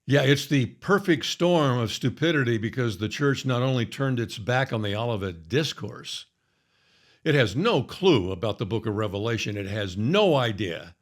Yeah, it's the perfect storm of stupidity because the church not only turned its back on the Olivet Discourse, it has no clue about the book of Revelation. It has no idea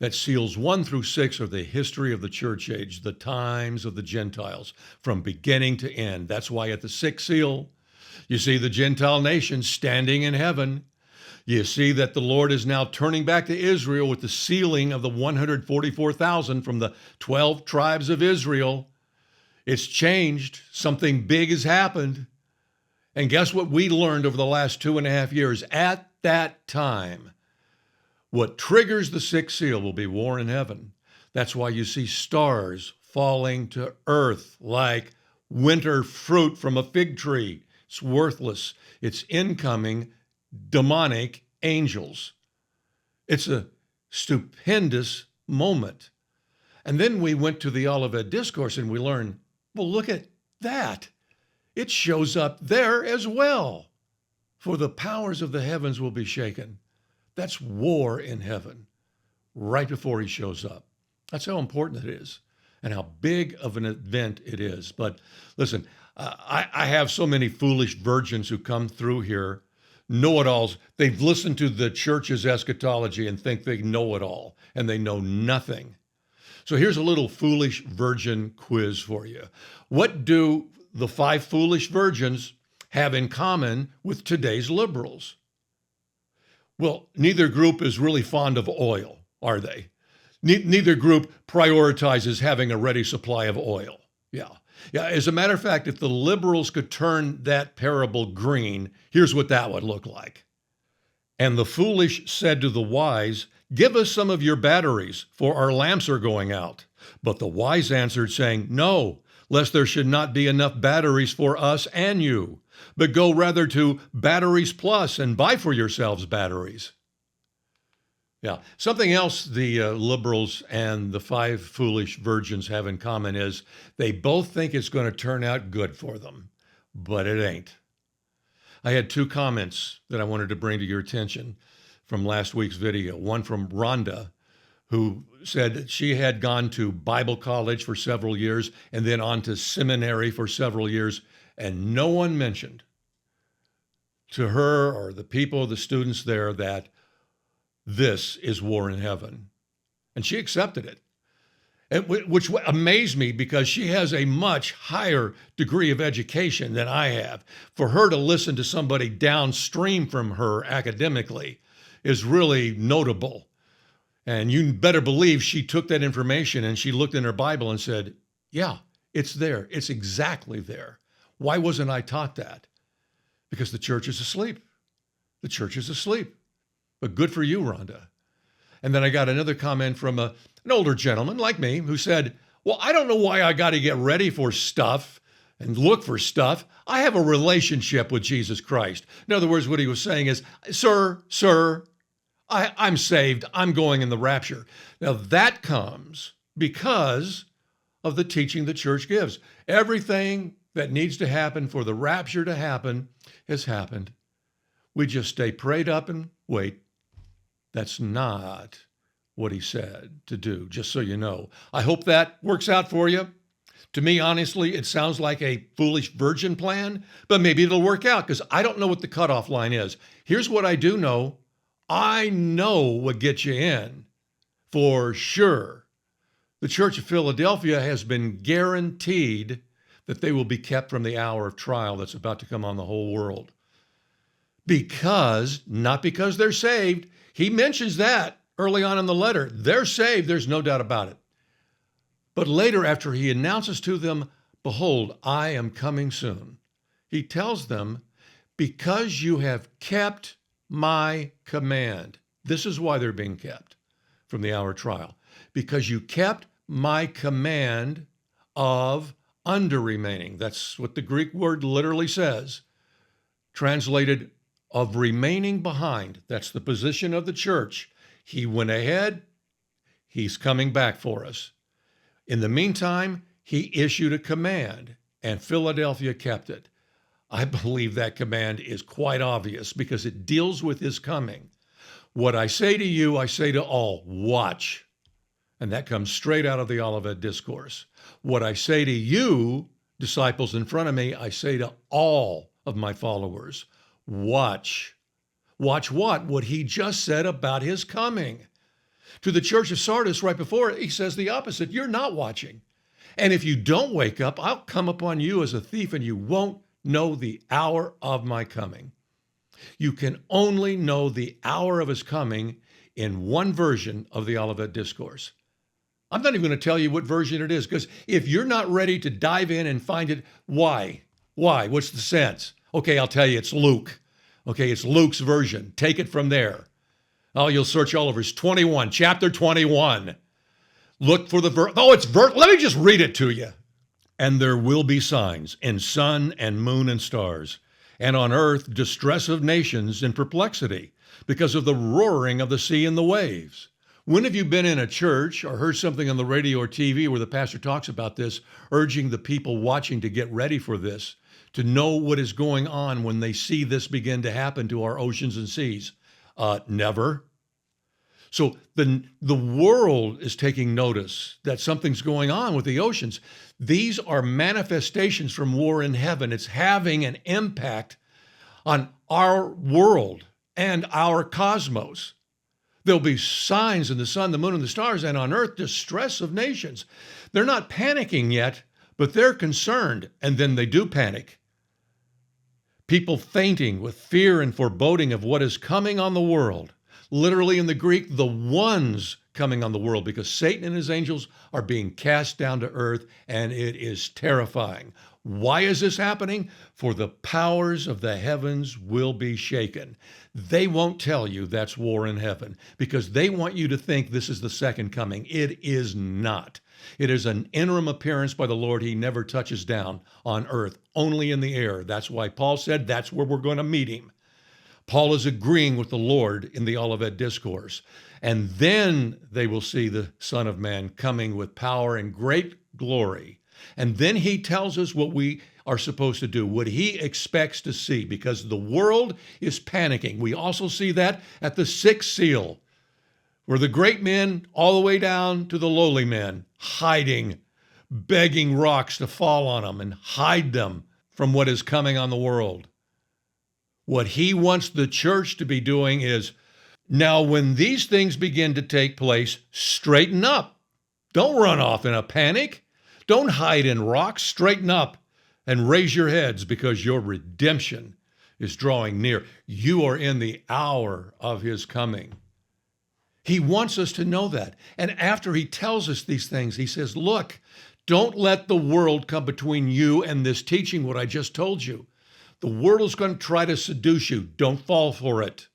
that seals 1 through 6 are the history of the church age, the times of the Gentiles, from beginning to end. That's why at the sixth seal, you see the Gentile nations standing in heaven. You see that the Lord is now turning back to Israel with the sealing of the 144,000 from the 12 tribes of Israel. It's changed. Something big has happened. And guess what we learned over the last 2.5 years? At that time, what triggers the sixth seal will be war in heaven. That's why you see stars falling to earth like winter fruit from a fig tree. It's worthless. It's incoming demonic angels. It's a stupendous moment. And then we went to the Olivet Discourse and we learned, well, look at that. It shows up there as well. For the powers of the heavens will be shaken. That's war in heaven right before he shows up. That's how important it is and how big of an event it is. But listen, I have so many foolish virgins who come through here, know-it-alls. They've listened to the church's eschatology and think they know it all, and they know nothing. So here's a little foolish virgin quiz for you. What do the 5 foolish virgins have in common with today's liberals? Well, neither group is really fond of oil, are they? Neither group prioritizes having a ready supply of oil. Yeah. As a matter of fact, if the liberals could turn that parable green, here's what that would look like. And the foolish said to the wise, "Give us some of your batteries, for our lamps are going out." But the wise answered, saying, "No, lest there should not be enough batteries for us and you. But go rather to Batteries Plus and buy for yourselves batteries." Yeah. Something else the liberals and the 5 foolish virgins have in common is they both think it's going to turn out good for them, but it ain't. I had 2 comments that I wanted to bring to your attention from last week's video. One from Rhonda, who said that she had gone to Bible college for several years and then on to seminary for several years, and no one mentioned to her or the people, the students there, that this is war in heaven. And she accepted it, which amazed me because she has a much higher degree of education than I have. For her to listen to somebody downstream from her academically is really notable. And you better believe she took that information and she looked in her Bible and said, yeah, it's there. It's exactly there. Why wasn't I taught that? Because the church is asleep. The church is asleep. But good for you, Rhonda. And then I got another comment from an older gentleman like me who said, well, I don't know why I got to get ready for stuff and look for stuff. I have a relationship with Jesus Christ. In other words, what he was saying is, sir, I'm saved. I'm going in the rapture. Now that comes because of the teaching the church gives. Everything that needs to happen for the rapture to happen has happened. We just stay prayed up and wait. That's not what he said to do, just so you know. I hope that works out for you. To me, honestly, it sounds like a foolish virgin plan, but maybe it'll work out because I don't know what the cutoff line is. Here's what I do know. I know what gets you in for sure. The Church of Philadelphia has been guaranteed that they will be kept from the hour of trial that's about to come on the whole world. Not because they're saved. He mentions that early on in the letter. They're saved, there's no doubt about it. But later, after he announces to them, "Behold, I am coming soon," he tells them, "Because you have kept my command." This is why they're being kept from the hour of trial. Because you kept my command of under remaining. That's what the Greek word literally says. Translated, of remaining behind. That's the position of the church. He went ahead. He's coming back for us. In the meantime, he issued a command, and Philadelphia kept it. I believe that command is quite obvious because it deals with his coming. What I say to you, I say to all, watch. And that comes straight out of the Olivet Discourse. What I say to you, disciples in front of me, I say to all of my followers, watch. Watch what? What he just said about his coming. To the church of Sardis right before it, he says the opposite. You're not watching. And if you don't wake up, I'll come upon you as a thief and you won't know the hour of my coming. You can only know the hour of his coming in one version of the Olivet Discourse. I'm not even going to tell you what version it is, because if you're not ready to dive in and find it, why? Why? What's the sense? Okay, I'll tell you, it's Luke. Okay, it's Luke's version. Take it from there. Oh, you'll search all over. It's 21, chapter 21. Look for the verse. Oh, it's verse. Let me just read it to you. And there will be signs in sun and moon and stars, and on earth distress of nations and perplexity, because of the roaring of the sea and the waves. When have you been in a church or heard something on the radio or TV where the pastor talks about this, urging the people watching to get ready for this, to know what is going on when they see this begin to happen to our oceans and seas? Never. So the world is taking notice that something's going on with the oceans. These are manifestations from war in heaven. It's having an impact on our world and our cosmos. There'll be signs in the sun, the moon, and the stars, and on earth, distress of nations. They're not panicking yet, but they're concerned, and then they do panic. People fainting with fear and foreboding of what is coming on the world. Literally in the Greek, the ones coming on the world, because Satan and his angels are being cast down to earth, and it is terrifying. Why is this happening? For the powers of the heavens will be shaken. They won't tell you that's war in heaven, because they want you to think this is the second coming. It is not. It is an interim appearance by the Lord. He never touches down on earth, only in the air. That's why Paul said that's where we're going to meet him. Paul is agreeing with the Lord in the Olivet Discourse. And then they will see the Son of Man coming with power and great glory. And then he tells us what we are supposed to do, what he expects to see, because the world is panicking. We also see that at the sixth seal, where the great men, all the way down to the lowly men, hiding, begging rocks to fall on them and hide them from what is coming on the world. What he wants the church to be doing is, now when these things begin to take place, straighten up. Don't run off in a panic. Don't hide in rocks. Straighten up and raise your heads, because your redemption is drawing near. You are in the hour of his coming. He wants us to know that. And after he tells us these things, he says, look, don't let the world come between you and this teaching, what I just told you. The world is going to try to seduce you. Don't fall for it.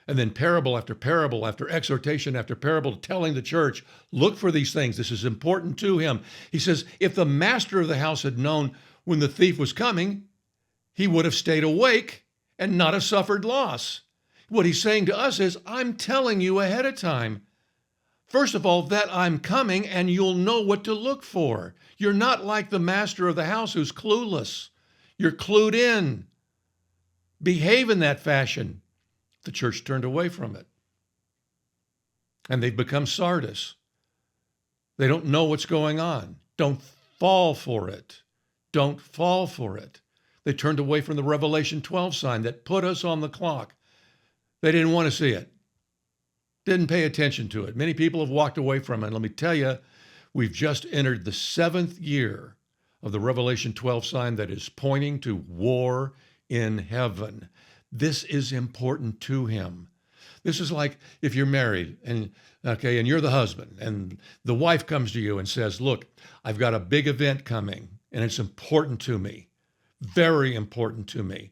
And then parable after exhortation after parable, telling the church, look for these things. This is important to him. He says, if the master of the house had known when the thief was coming, he would have stayed awake and not have suffered loss. What he's saying to us is, I'm telling you ahead of time. First of all, that I'm coming, and you'll know what to look for. You're not like the master of the house who's clueless. You're clued in. Behave in that fashion. The church turned away from it. And they've become Sardis. They don't know what's going on. Don't fall for it. Don't fall for it. They turned away from the Revelation 12 sign that put us on the clock. They didn't want to see it. Didn't pay attention to it. Many people have walked away from it. Let me tell you, we've just entered the 7th year of the Revelation 12 sign that is pointing to war in heaven. This is important to him. This is like if you're married and you're the husband, and the wife comes to you and says, look, I've got a big event coming and it's important to me. Very important to me.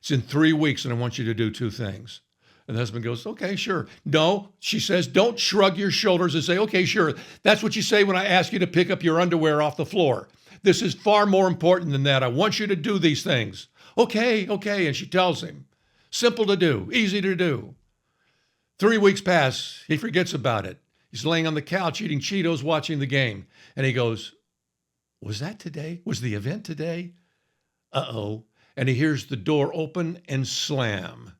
It's in 3 weeks and I want you to do 2 things. And the husband goes, okay, sure. No, she says, don't shrug your shoulders and say, okay, sure. That's what you say when I ask you to pick up your underwear off the floor. This is far more important than that. I want you to do these things. Okay. And she tells him, simple to do, easy to do. 3 weeks pass. He forgets about it. He's laying on the couch eating Cheetos, watching the game. And he goes, was that today? Was the event today? Uh-oh. And he hears the door open and slam,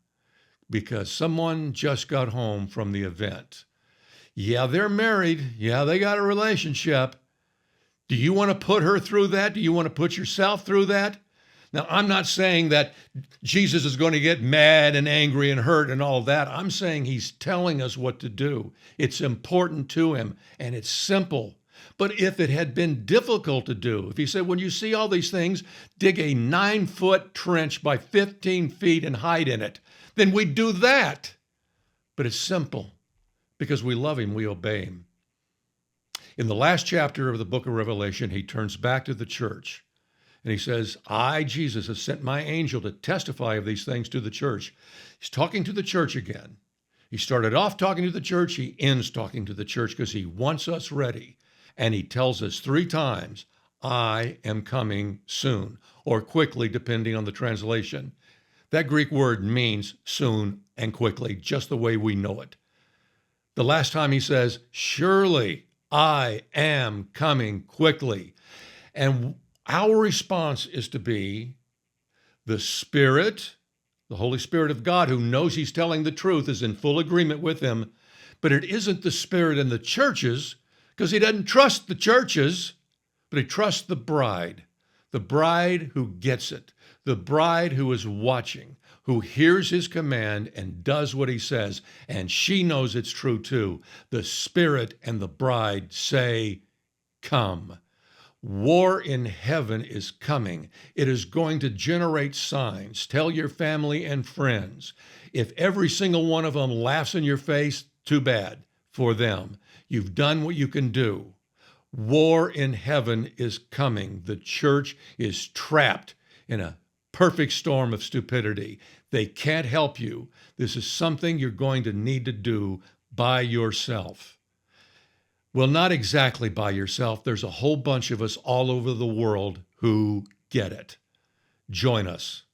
because someone just got home from the event. Yeah, they're married. Yeah, they got a relationship. Do you want to put her through that? Do you want to put yourself through that? Now, I'm not saying that Jesus is going to get mad and angry and hurt and all of that. I'm saying he's telling us what to do. It's important to him and it's simple. But if it had been difficult to do, if he said, when you see all these things, dig a 9-foot trench by 15 feet and hide in it, then we'd do that. But it's simple. Because we love him, we obey him. In the last chapter of the book of Revelation, he turns back to the church and he says, I, Jesus, have sent my angel to testify of these things to the church. He's talking to the church again. He started off talking to the church. He ends talking to the church because he wants us ready. And he tells us 3 times, I am coming soon, or quickly, depending on the translation. That Greek word means soon and quickly, just the way we know it. The last time he says, surely I am coming quickly. And our response is to be the Spirit, the Holy Spirit of God, who knows he's telling the truth, is in full agreement with him. But it isn't the Spirit in the churches, because he doesn't trust the churches, but he trusts the bride who gets it, the bride who is watching, who hears his command and does what he says, and she knows it's true too. The Spirit and the bride say, come. War in heaven is coming. It is going to generate signs. Tell your family and friends. If every single one of them laughs in your face, too bad for them. You've done what you can do. War in heaven is coming. The church is trapped in a perfect storm of stupidity. They can't help you. This is something you're going to need to do by yourself. Well, not exactly by yourself. There's a whole bunch of us all over the world who get it. Join us.